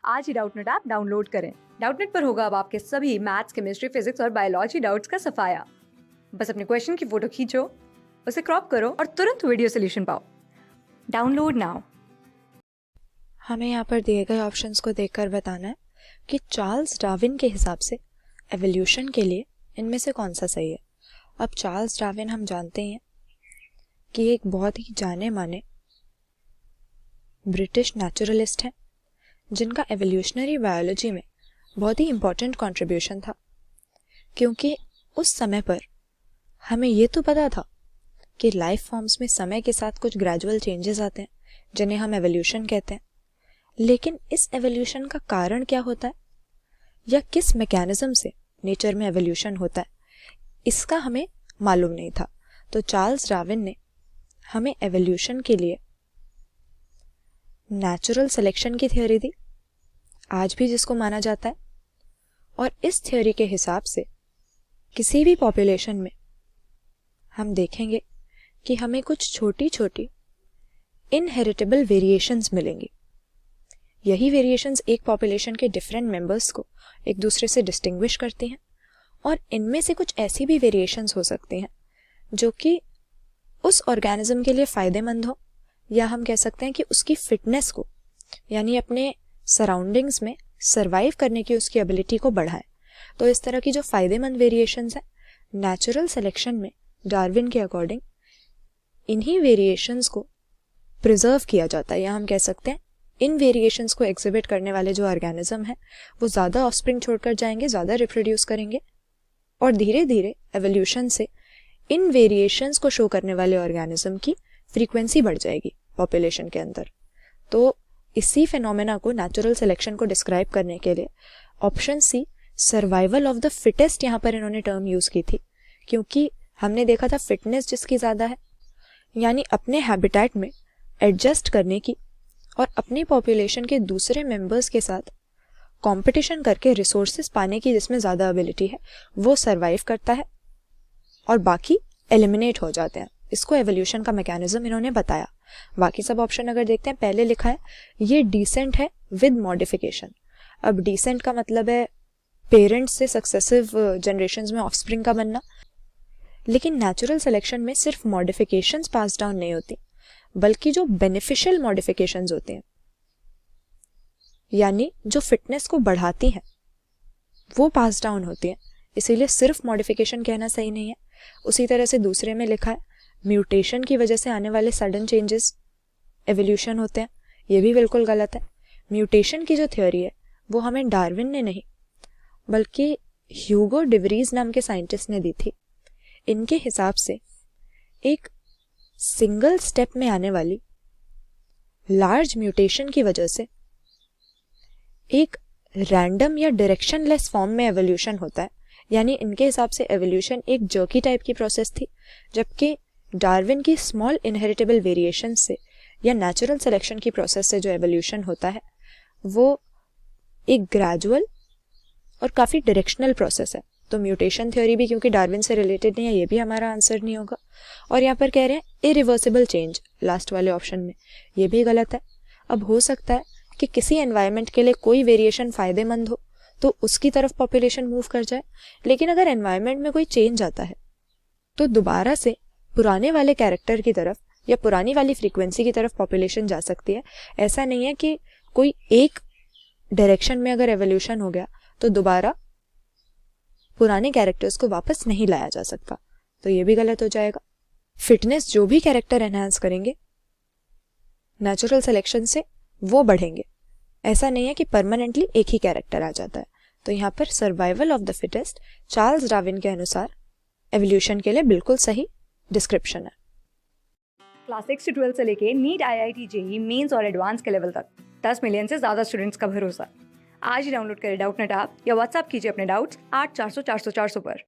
आज ही Doubtnut app download करें। Doubtnut पर होगा अब आपके सभी मैथ्स, केमिस्ट्री, फिजिक्स और बायोलॉजी डाउट्स का सफाया। बस अपने क्वेश्चन की फोटो खींचो, उसे क्रॉप करो और तुरंत वीडियो सोल्यूशन पाओ। Download now. हमें यहाँ पर दिए गए ऑप्शंस को देखकर बताना है कि चार्ल्स डार्विन के हिसाब से एवोल्यूशन के लिए इनमें से कौन सा सही है। अब चार्ल्स डार्विन हम जानते हैं कि एक बहुत ही जाने माने ब्रिटिश नेचुरलिस्ट हैं जिनका एवोल्यूशनरी बायोलॉजी में बहुत ही इम्पोर्टेंट कंट्रीब्यूशन था, क्योंकि उस समय पर हमें ये तो पता था कि लाइफ फॉर्म्स में समय के साथ कुछ ग्रेजुअल चेंजेस आते हैं जिन्हें हम एवोल्यूशन कहते हैं, लेकिन इस एवोल्यूशन का कारण क्या होता है या किस मैकेनिज्म से नेचर में एवोल्यूशन होता है, इसका हमें मालूम नहीं था। तो चार्ल्स डार्विन ने हमें एवोल्यूशन के लिए नेचुरल सिलेक्शन की थ्योरी दी, आज भी जिसको माना जाता है, और इस थ्योरी के हिसाब से किसी भी पॉपुलेशन में हम देखेंगे कि हमें कुछ छोटी छोटी इनहेरिटेबल वेरिएशंस मिलेंगी। यही वेरिएशंस एक पॉपुलेशन के डिफरेंट मेंबर्स को एक दूसरे से डिस्टिंग्विश करती हैं, और इनमें से कुछ ऐसी भी वेरिएशंस हो सकती हैं जो कि उस ऑर्गेनिज्म के लिए फ़ायदेमंद हो, या हम कह सकते हैं कि उसकी फिटनेस को, यानी अपने सराउंडिंग्स में सरवाइव करने की उसकी एबिलिटी को बढ़ाए। तो इस तरह की जो फ़ायदेमंद वेरिएशंस हैं, नेचुरल सिलेक्शन में डार्विन के अकॉर्डिंग इन्हीं वेरिएशंस को प्रिजर्व किया जाता है, या हम कह सकते हैं इन वेरिएशंस को एग्जिबिट करने वाले जो ऑर्गेनिज्म हैं वो ज़्यादा ऑफस्प्रिंग छोड़कर जाएंगे, ज़्यादा रिप्रोड्यूस करेंगे, और धीरे धीरे एवोल्यूशन से इन वेरिएशंस को शो करने वाले ऑर्गेनिज्म की फ्रीक्वेंसी बढ़ जाएगी पॉपुलेशन के अंदर। तो इसी फिनोमेना को, नेचुरल सिलेक्शन को डिस्क्राइब करने के लिए option C, survival of the fittest, यहाँ पर इन्होंने टर्म यूज़ की थी, क्योंकि हमने देखा था फिटनेस जिसकी ज़्यादा है, यानी अपने हैबिटेट में एडजस्ट करने की और अपनी पॉपुलेशन के दूसरे मेंबर्स के साथ कंपटीशन करके रिसोर्सेज पाने की जिसमें ज़्यादा एबिलिटी है, वो सरवाइव करता है और बाकी एलिमिनेट हो जाते हैं। इसको एवोल्यूशन का मैकेनिज्म इन्होंने बताया। बाकी सब ऑप्शन अगर देखते हैं, पहले लिखा है ये डिसेंट है विद मॉडिफिकेशन। अब डिसेंट का मतलब है पेरेंट्स से सक्सेसिव जनरेशंस में ऑफस्प्रिंग का बनना, लेकिन नेचुरल सिलेक्शन में सिर्फ मॉडिफिकेशंस पास डाउन नहीं होती, बल्कि जो बेनिफिशियल मॉडिफिकेशंस होते हैं, यानी जो फिटनेस को बढ़ाती हैं, वो पास डाउन होती हैं। इसीलिए सिर्फ मॉडिफिकेशन कहना सही नहीं है। उसी तरह से दूसरे में लिखा है म्यूटेशन की वजह से आने वाले सडन चेंजेस एवोल्यूशन होते हैं, ये भी बिल्कुल गलत है। म्यूटेशन की जो थ्योरी है वो हमें डार्विन ने नहीं बल्कि ह्यूगो डिवरीज नाम के साइंटिस्ट ने दी थी। इनके हिसाब से एक सिंगल स्टेप में आने वाली लार्ज म्यूटेशन की वजह से एक रैंडम या डायरेक्शनलेस फॉर्म में एवोल्यूशन होता है, यानी इनके हिसाब से एवोल्यूशन एक जर्की टाइप की प्रोसेस थी, जबकि डार्विन की स्मॉल इनहेरिटेबल वेरिएशन से या नेचुरल सिलेक्शन की प्रोसेस से जो एवोल्यूशन होता है वो एक ग्रेजुअल और काफ़ी डायरेक्शनल प्रोसेस है। तो म्यूटेशन थ्योरी भी क्योंकि डार्विन से रिलेटेड नहीं है, ये भी हमारा आंसर नहीं होगा। और यहाँ पर कह रहे हैं इरिवर्सिबल चेंज लास्ट वाले ऑप्शन में, ये भी गलत है। अब हो सकता है कि किसी एनवायरनमेंट के लिए कोई वेरिएशन फ़ायदेमंद हो तो उसकी तरफ पॉपुलेशन मूव कर जाए, लेकिन अगर एनवायरनमेंट में कोई चेंज आता है तो दोबारा से पुराने वाले कैरेक्टर की तरफ या पुरानी वाली फ्रीक्वेंसी की तरफ पॉपुलेशन जा सकती है। ऐसा नहीं है कि कोई एक डायरेक्शन में अगर एवोल्यूशन हो गया तो दोबारा पुराने कैरेक्टर्स को वापस नहीं लाया जा सकता, तो ये भी गलत हो जाएगा। फिटनेस जो भी कैरेक्टर एनहांस करेंगे नेचुरल सिलेक्शन से वो बढ़ेंगे, ऐसा नहीं है कि परमानेंटली एक ही कैरेक्टर आ जाता है। तो यहाँ पर survival of the fittest Charles Darwin के अनुसार एवोल्यूशन के लिए बिल्कुल सही डिस्क्रिप्शन है। क्लास 6 से 12 से लेके नीट, IIT, जेई मेंस और एडवांस के लेवल तक 10 मिलियन से ज़्यादा स्टूडेंट्स का भरोसा। आज ही डाउनलोड करें डाउटनेट ऐप या व्हाट्सएप कीजिए अपने डाउट्स 8400 400 400 पर।